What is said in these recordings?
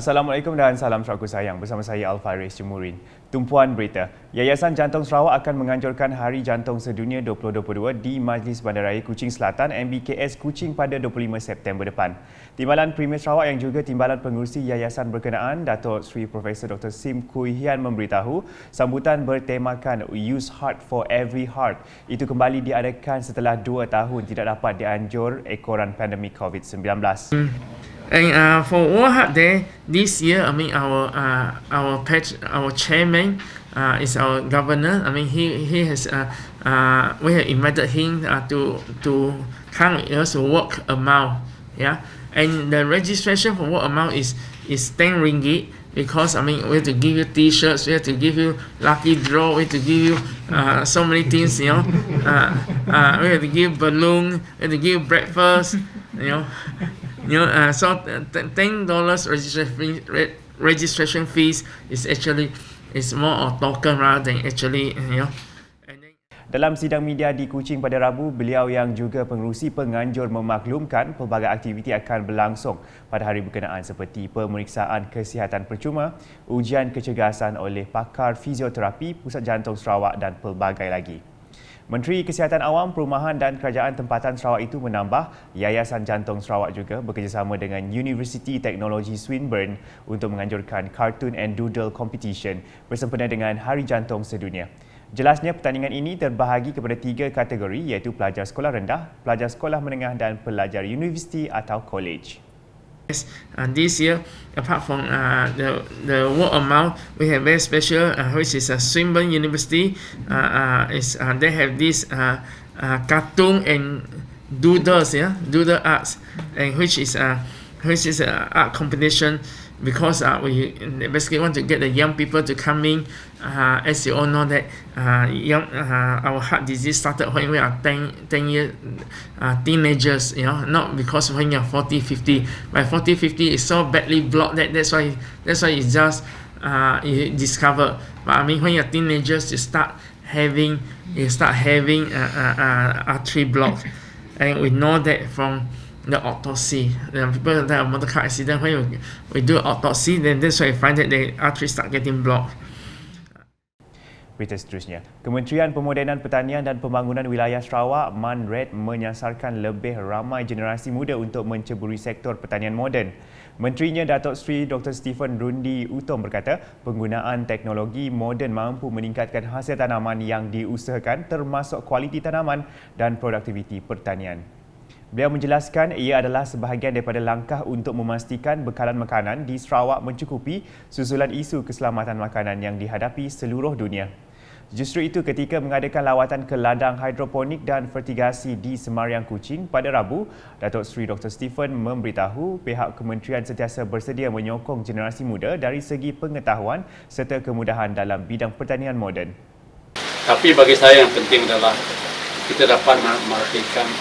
Assalamualaikum dan salam Saudaraku sayang. Bersama saya Alfaris Jemurin. Tumpuan berita. Yayasan Jantung Sarawak akan menganjurkan Hari Jantung Sedunia 2022 di Majlis Bandaraya Kuching Selatan MBKS Kuching pada 25 September depan. Timbalan Premier Sarawak yang juga Timbalan Pengurusi Yayasan berkenaan, Datuk Seri Profesor Dr. Sim Kui Hian memberitahu sambutan bertemakan Use Heart for Every Heart itu kembali diadakan setelah 2 tahun tidak dapat dianjur ekoran pandemik COVID-19. And for World Heart Day this year, our chairman is our governor. He has we have invited him to come with us to walk a mile. Yeah, and the registration for walk a mile is 10 ringgit. Because we have to give you T-shirts, we have to give you lucky draw, we have to give you so many things, we have to give balloon, we have to give breakfast, so $10 registration fees is more a token rather than actually. Dalam sidang media di Kuching pada Rabu, beliau yang juga pengerusi penganjur memaklumkan pelbagai aktiviti akan berlangsung pada hari berkenaan seperti pemeriksaan kesihatan percuma, ujian kecergasan oleh pakar fizioterapi Pusat Jantung Sarawak dan pelbagai lagi. Menteri Kesihatan Awam, Perumahan dan Kerajaan Tempatan Sarawak itu menambah, Yayasan Jantung Sarawak juga bekerjasama dengan Universiti Teknologi Swinburne untuk menganjurkan Cartoon and Doodle Competition bersempena dengan Hari Jantung Sedunia. Jelasnya pertandingan ini terbahagi kepada 3 kategori iaitu pelajar sekolah rendah, pelajar sekolah menengah dan pelajar universiti atau college. Yes, this year, apart from the word amount, we have very special, which is Swinburne University. They have this cartoon and doodles, doodle arts, and which is art competition. Because we basically want to get the young people to come in. As you all know that our heart disease started when we are 10 years teenagers, not because when you're 40, 50. By 40, 50 it's so badly blocked that's why it's just discovered. But when you're teenagers, you start having artery block, and we know that from the autopsy. People that have motor car accident, when we do autopsy, then that's why we find that the arteries start getting blocked. Berita seterusnya, Kementerian Pemodenan Pertanian dan Pembangunan Wilayah Sarawak MANRED menyasarkan lebih ramai generasi muda untuk menceburi sektor pertanian moden. Menterinya Datuk Seri Dr. Stephen Rundi Utom berkata, penggunaan teknologi moden mampu meningkatkan hasil tanaman yang diusahakan termasuk kualiti tanaman dan produktiviti pertanian. Beliau menjelaskan ia adalah sebahagian daripada langkah untuk memastikan bekalan makanan di Sarawak mencukupi susulan isu keselamatan makanan yang dihadapi seluruh dunia. Justru itu ketika mengadakan lawatan ke ladang hidroponik dan fertigasi di Semariang Kuching pada Rabu, Datuk Seri Dr. Stephen memberitahu pihak kementerian sentiasa bersedia menyokong generasi muda dari segi pengetahuan serta kemudahan dalam bidang pertanian moden. Tapi bagi saya yang penting adalah kita dapat merapikan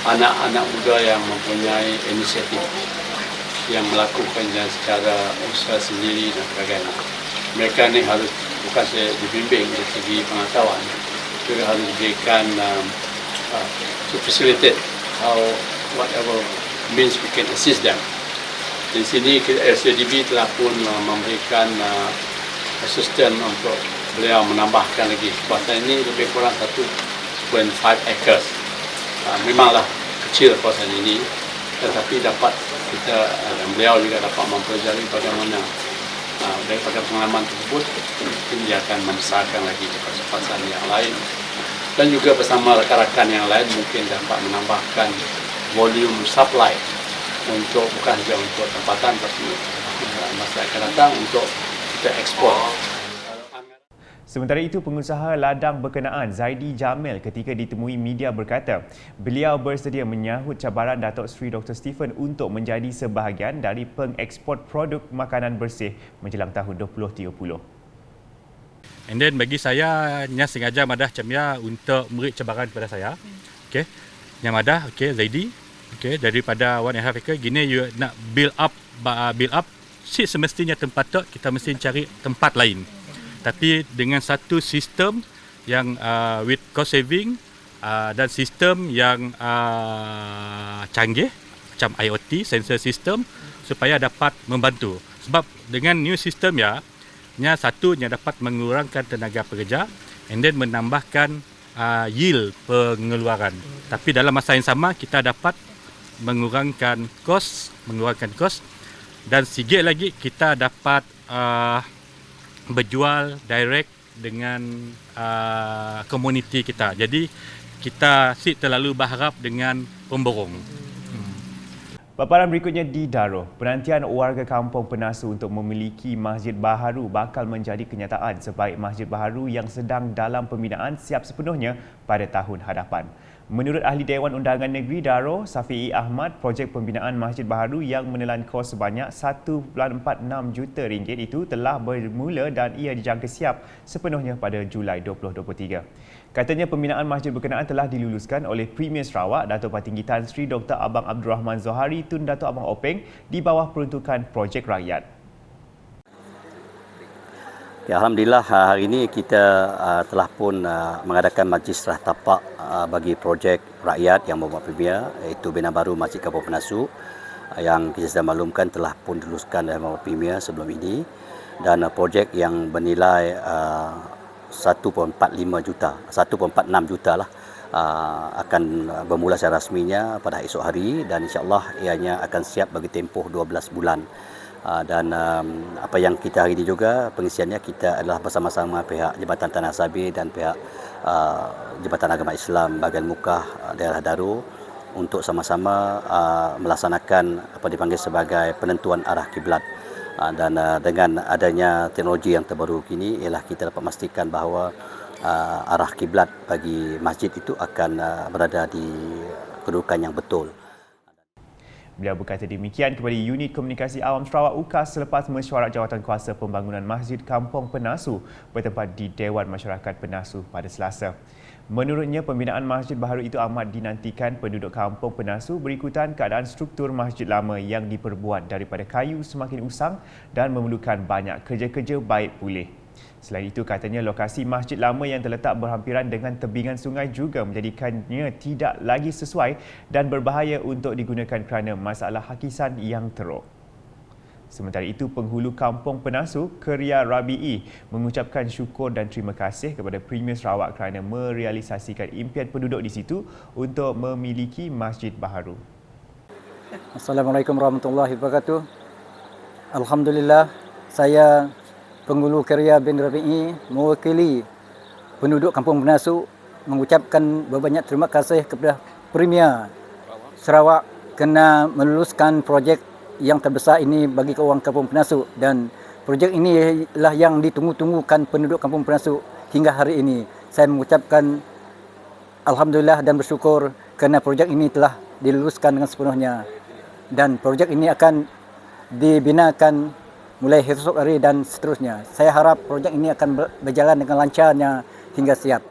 anak-anak muda yang mempunyai inisiatif, yang melakukannya secara usaha sendiri dan sebagainya. Mereka ni harus bukan saja dibimbing dari segi pengetahuan, juga harus diberikan to facilitate how whatever means we can assist them. Di sini SADB telah pun memberikan assistance untuk beliau menambahkan lagi. Kawasan ini lebih kurang 1.5 acres. Memanglah kecil kawasan ini, tetapi dapat kita dan beliau juga dapat mempelajari bagaimana daripada pengalaman tersebut mungkin dia akan membesarkan lagi kawasan yang lain, dan juga bersama rakan-rakan yang lain mungkin dapat menambahkan volume supply untuk bukan saja untuk tempatan tapi masa akan datang untuk kita ekspor. Sementara itu, pengusaha ladang berkenaan Zaidi Jamil ketika ditemui media berkata, beliau bersedia menyahut cabaran Datuk Seri Dr. Stephen untuk menjadi sebahagian dari pengekspor produk makanan bersih menjelang tahun 2030. And then bagi saya, Nya sengaja madah camia untuk beri cabaran kepada saya. Okey. Nya madah, okey, Zaidi. Okey, daripada 1.5 acre gini you nak build up semestinya tempat kita mesti cari tempat lain. Tapi dengan satu sistem yang with cost saving dan sistem yang canggih macam IoT, sensor system supaya dapat membantu. Sebab dengan new system nya satu nya dapat mengurangkan tenaga pekerja and then menambahkan yield pengeluaran. Tapi dalam masa yang sama kita dapat mengurangkan kos dan sikit lagi kita dapat berjual direct dengan komuniti kita. Jadi kita terlalu berharap dengan pemborong. Paparan berikutnya di Daro. Penantian warga Kampung Penasu untuk memiliki masjid baharu bakal menjadi kenyataan sebaik masjid baharu yang sedang dalam pembinaan siap sepenuhnya pada tahun hadapan. Menurut Ahli Dewan Undangan Negeri Daro, Safi'i Ahmad, projek pembinaan masjid baharu yang menelan kos sebanyak 1.46 juta ringgit itu telah bermula dan ia dijangka siap sepenuhnya pada Julai 2023. Katanya pembinaan masjid berkenaan telah diluluskan oleh Premier Sarawak Datuk Patinggi Tan Sri Dr. Abang Abdul Rahman Zohari Tun Datuk Abang Openg di bawah peruntukan projek rakyat. Ya, Alhamdulillah hari ini kita telah pun mengadakan majlis serah tapak bagi projek rakyat yang membuat Premier, iaitu Bina Baru Masjid Kampung Penasu yang kita sudah maklumkan telah pun diluluskan oleh Premier sebelum ini, dan projek yang bernilai 1.46 juta lah akan bermula secara rasminya pada esok hari, dan insya-Allah ianya akan siap bagi tempoh 12 bulan. Dan apa yang kita hari ini juga pengisiannya kita adalah bersama-sama pihak Jabatan Tanah Sabit dan pihak Jabatan Agama Islam bahagian Mukah daerah Daro untuk sama-sama melaksanakan apa dipanggil sebagai penentuan arah kiblat. Dan dengan adanya teknologi yang terbaru kini ialah kita dapat memastikan bahawa arah kiblat bagi masjid itu akan berada di kedudukan yang betul. Beliau berkata demikian kepada Unit Komunikasi Awam Sarawak UKAS selepas mesyuarat Jawatankuasa Pembangunan Masjid Kampung Penasu bertempat di Dewan Masyarakat Penasu pada Selasa. Menurutnya, pembinaan masjid baharu itu amat dinantikan penduduk Kampung Penasu berikutan keadaan struktur masjid lama yang diperbuat daripada kayu semakin usang dan memerlukan banyak kerja-kerja baik pulih. Selain itu, katanya lokasi masjid lama yang terletak berhampiran dengan tebingan sungai juga menjadikannya tidak lagi sesuai dan berbahaya untuk digunakan kerana masalah hakisan yang teruk. Sementara itu, penghulu Kampung Penasu, Keria Rabi'i, mengucapkan syukur dan terima kasih kepada Premier Sarawak kerana merealisasikan impian penduduk di situ untuk memiliki masjid baharu. Assalamualaikum warahmatullahi wabarakatuh. Alhamdulillah, saya penghulu Keria bin Rabi'i mewakili penduduk Kampung Penasu mengucapkan berbanyak terima kasih kepada Premier Sarawak kerana meluluskan projek yang terbesar ini bagi orang Kampung Penasu, dan projek ini ialah yang ditunggu-tunggukan penduduk Kampung Penasu hingga hari ini. Saya mengucapkan alhamdulillah dan bersyukur kerana projek ini telah diluluskan dengan sepenuhnya, dan projek ini akan dibinakan mulai esok hari dan seterusnya. Saya harap projek ini akan berjalan dengan lancarnya hingga siap.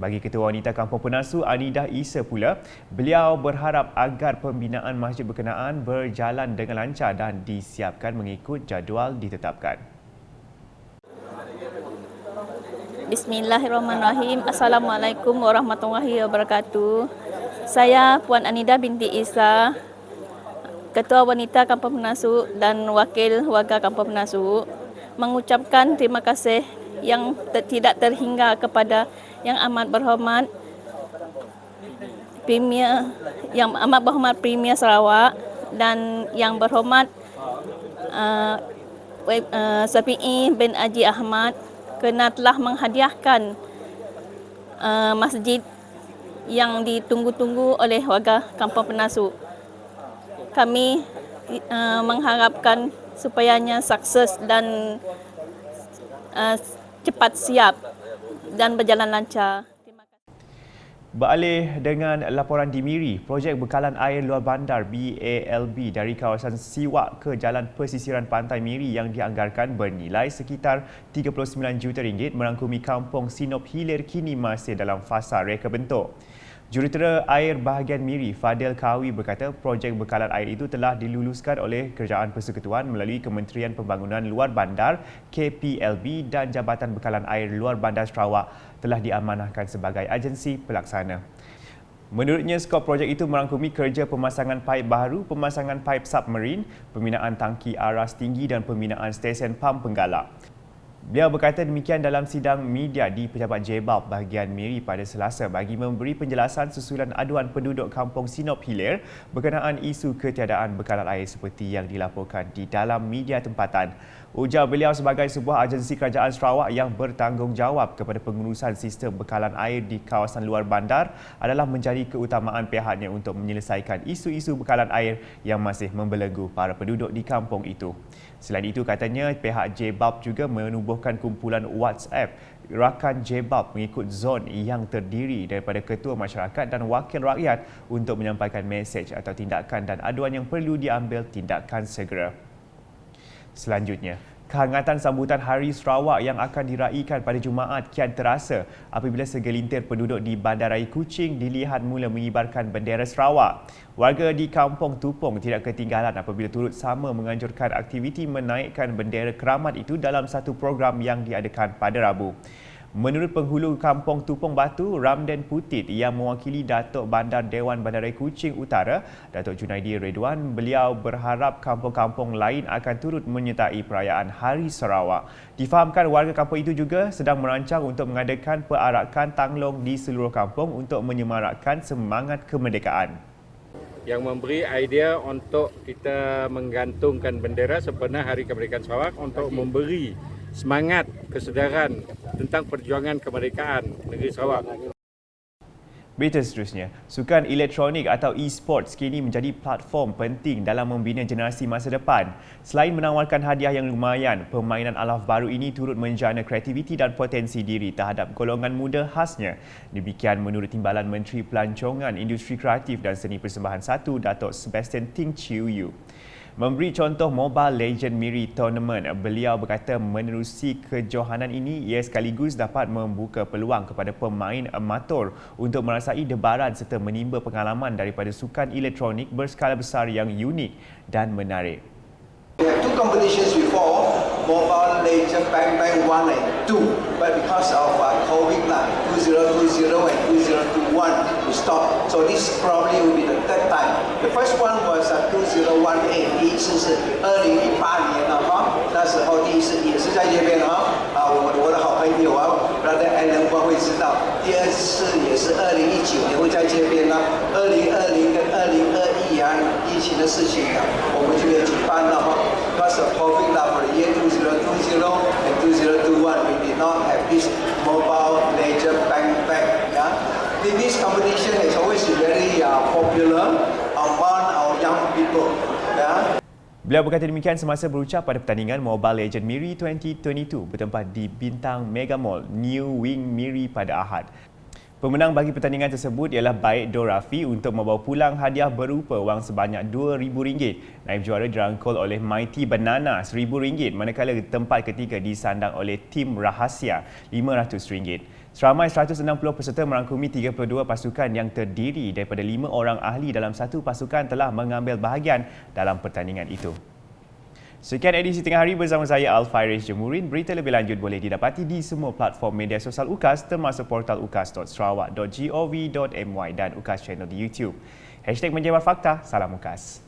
Bagi Ketua Wanita Kampung Penasu, Anidah Isa pula, beliau berharap agar pembinaan masjid berkenaan berjalan dengan lancar dan disiapkan mengikut jadual ditetapkan. Bismillahirrahmanirrahim. Assalamualaikum warahmatullahi wabarakatuh. Saya Puan Anidah binti Isa, Ketua Wanita Kampung Penasu dan Wakil Warga Kampung Penasu, mengucapkan terima kasih yang tidak terhingga kepada Yang Amat Berhormat Premier Sarawak dan Yang Berhormat Safi'i bin Haji Ahmad kerana telah menghadiahkan masjid yang ditunggu-tunggu oleh warga Kampung Penasu. Kami mengharapkan supayanya sukses dan cepat siap dan berjalan lancar. Terima kasih. Beralih dengan laporan di Miri, projek bekalan air luar bandar BALB dari kawasan Siwak ke Jalan Pesisiran Pantai Miri yang dianggarkan bernilai sekitar 39 juta ringgit merangkumi kampung Sinop Hilir kini masih dalam fasa reka bentuk. Jurutera Air Bahagian Miri, Fadil Kawi berkata projek bekalan air itu telah diluluskan oleh Kerajaan Persekutuan melalui Kementerian Pembangunan Luar Bandar KPLB dan Jabatan Bekalan Air Luar Bandar Sarawak telah diamanahkan sebagai agensi pelaksana. Menurutnya, skop projek itu merangkumi kerja pemasangan paip baru, pemasangan paip submarin, pembinaan tangki aras tinggi dan pembinaan stesen pam penggalak. Beliau berkata demikian dalam sidang media di Pejabat Jebab bahagian Miri pada Selasa bagi memberi penjelasan susulan aduan penduduk kampung Sinop Hilir berkenaan isu ketiadaan bekalan air seperti yang dilaporkan di dalam media tempatan. Ujar beliau sebagai sebuah agensi kerajaan Sarawak yang bertanggungjawab kepada pengurusan sistem bekalan air di kawasan luar bandar adalah menjadi keutamaan pihaknya untuk menyelesaikan isu-isu bekalan air yang masih membelenggu para penduduk di kampung itu. Selain itu, katanya pihak Jebab juga menubuhkan kumpulan WhatsApp rakan Jebab mengikut zon yang terdiri daripada ketua masyarakat dan wakil rakyat untuk menyampaikan mesej atau tindakan dan aduan yang perlu diambil tindakan segera. Selanjutnya, kehangatan sambutan Hari Sarawak yang akan diraikan pada Jumaat kian terasa apabila segelintir penduduk di Bandaraya Kuching dilihat mula mengibarkan bendera Sarawak. Warga di Kampung Tupong tidak ketinggalan apabila turut sama menganjurkan aktiviti menaikkan bendera keramat itu dalam satu program yang diadakan pada Rabu. Menurut penghulu Kampung Tupong Batu, Ramdan Putit yang mewakili Datuk Bandar Dewan Bandaraya Kuching Utara, Datuk Junaidi Redwan, beliau berharap kampung-kampung lain akan turut menyertai perayaan Hari Sarawak. Difahamkan warga kampung itu juga sedang merancang untuk mengadakan perarakan tanglong di seluruh kampung untuk menyemarakkan semangat kemerdekaan. Yang memberi idea untuk kita menggantungkan bendera sempena Hari Kemerdekaan Sarawak untuk memberi semangat kesedaran tentang perjuangan kemerdekaan negeri Sarawak. Berita seterusnya, sukan elektronik atau e-sports kini menjadi platform penting dalam membina generasi masa depan. Selain menawarkan hadiah yang lumayan, permainan alaf baru ini turut menjana kreativiti dan potensi diri terhadap golongan muda khasnya. Demikian menurut Timbalan Menteri Pelancongan Industri Kreatif dan Seni Persembahan 1, Datuk Sebastian Ting Chiu Yu. Memberi contoh Mobile Legend Miri Tournament, beliau berkata menerusi kejohanan ini ia sekaligus dapat membuka peluang kepada pemain amatur untuk merasai debaran serta menimba pengalaman daripada sukan elektronik berskala besar yang unik dan menarik. We have two competitions before, Mobile Legend Bang Bang 1 and 2, but because of COVID 2020 and 2021 we stopped. So this probably will be the third time. The first one was 2018，第一次是2018年了哈，那时候第一次也是在这边哈，我的好朋友Brother Alan 会知道。第二次也是2019年会在这边呢，2020跟2021疫情的事情我们就没有举办了哈。Because of COVID for the year 2020 and 2021, we did not have this Mobile Legend Bang Bang. This competition has always been very popular among our young people. Beliau berkata demikian semasa berucap pada pertandingan Mobile Legend Miri 2022 bertempat di Bintang Mega Mall New Wing Miri pada Ahad. Pemenang bagi pertandingan tersebut ialah Baik Dorafi untuk membawa pulang hadiah berupa wang sebanyak RM2,000. Naib juara dirangkul oleh Mighty Banana RM1,000 manakala tempat ketiga disandang oleh Tim Rahasia RM500. Seramai 160 peserta merangkumi 32 pasukan yang terdiri daripada 5 orang ahli dalam satu pasukan telah mengambil bahagian dalam pertandingan itu. Sekian edisi Tengah Hari bersama saya Al-Fairis Jemurin. Berita lebih lanjut boleh didapati di semua platform media sosial UKAS termasuk portal ukas.sarawak.gov.my dan UKAS Channel di YouTube. #Menjawab Fakta, salam UKAS.